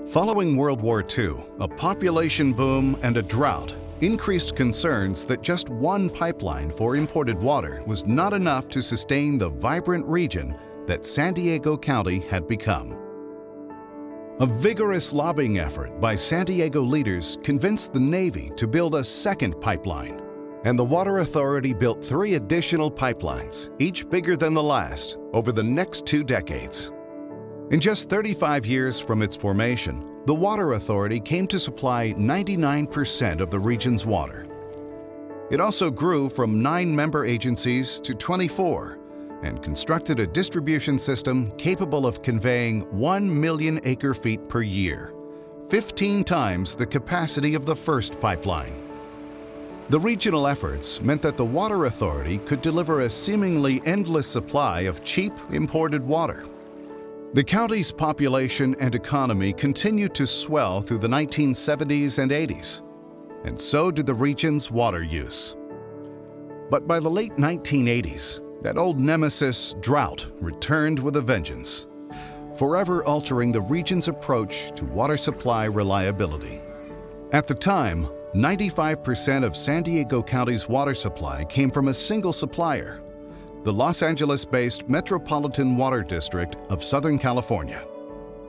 Following World War II, a population boom and a drought increased concerns that just one pipeline for imported water was not enough to sustain the vibrant region that San Diego County had become. A vigorous lobbying effort by San Diego leaders convinced the Navy to build a second pipeline, and the Water Authority built 3 additional pipelines, each bigger than the last, over the next 2 decades. In just 35 years from its formation, the Water Authority came to supply 99% of the region's water. It also grew from 9 member agencies to 24 and constructed a distribution system capable of conveying 1 million acre-feet per year, 15 times the capacity of the first pipeline. The regional efforts meant that the Water Authority could deliver a seemingly endless supply of cheap imported water. The county's population and economy continued to swell through the 1970s and 80s, and so did the region's water use. But by the late 1980s, that old nemesis, drought, returned with a vengeance, forever altering the region's approach to water supply reliability. At the time, 95% of San Diego County's water supply came from a single supplier, the Los Angeles-based Metropolitan Water District of Southern California.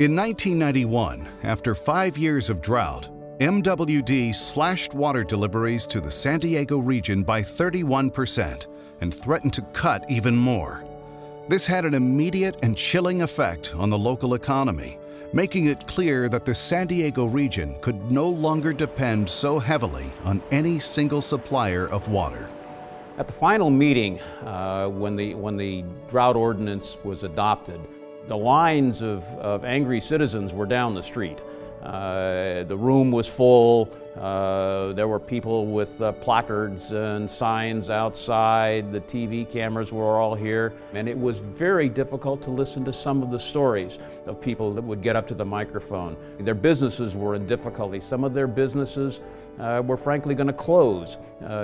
In 1991, after 5 years of drought, MWD slashed water deliveries to the San Diego region by 31% and threatened to cut even more. This had an immediate and chilling effect on the local economy, making it clear that the San Diego region could no longer depend so heavily on any single supplier of water. At the final meeting, when the drought ordinance was adopted, the lines of angry citizens were down the street. The room was full. There were people with placards and signs outside. The TV cameras were all here. And it was very difficult to listen to some of the stories of people that would get up to the microphone. Their businesses were in difficulty. Some of their businesses were frankly going to close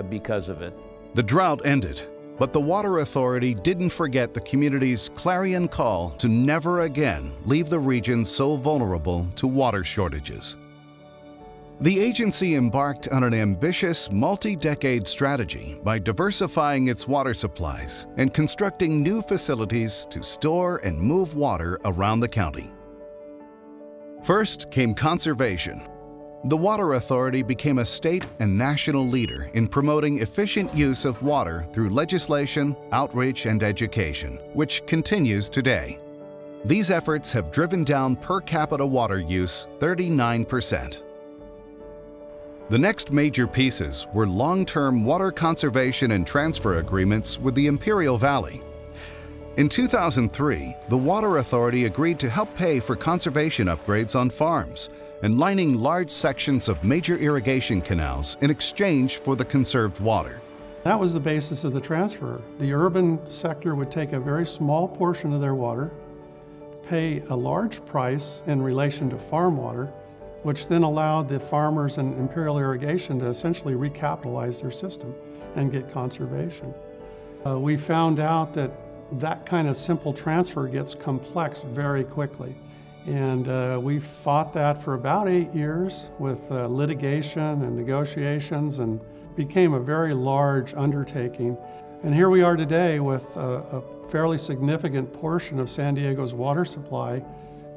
because of it. The drought ended, but the Water Authority didn't forget the community's clarion call to never again leave the region so vulnerable to water shortages. The agency embarked on an ambitious multi-decade strategy by diversifying its water supplies and constructing new facilities to store and move water around the county. First came conservation. The Water Authority became a state and national leader in promoting efficient use of water through legislation, outreach, and education, which continues today. These efforts have driven down per capita water use 39%. The next major pieces were long-term water conservation and transfer agreements with the Imperial Valley. In 2003, the Water Authority agreed to help pay for conservation upgrades on farms and lining large sections of major irrigation canals in exchange for the conserved water. That was the basis of the transfer. The urban sector would take a very small portion of their water, pay a large price in relation to farm water, which then allowed the farmers and Imperial Irrigation to essentially recapitalize their system and get conservation. We found out that that kind of simple transfer gets complex very quickly. And we fought that for about 8 years with litigation and negotiations, and became a very large undertaking. And here we are today with a fairly significant portion of San Diego's water supply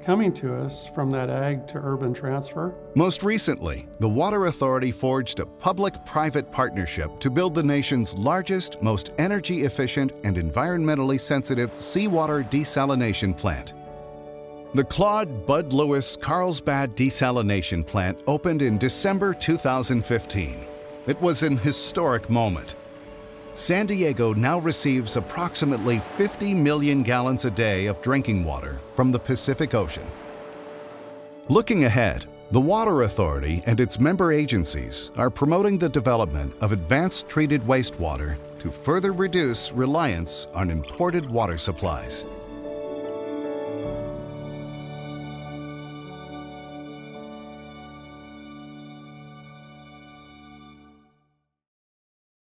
coming to us from that ag to urban transfer. Most recently, the Water Authority forged a public-private partnership to build the nation's largest, most energy-efficient, and environmentally sensitive seawater desalination plant. The Claude Bud Lewis Carlsbad Desalination Plant opened in December 2015. It was an historic moment. San Diego now receives approximately 50 million gallons a day of drinking water from the Pacific Ocean. Looking ahead, the Water Authority and its member agencies are promoting the development of advanced treated wastewater to further reduce reliance on imported water supplies.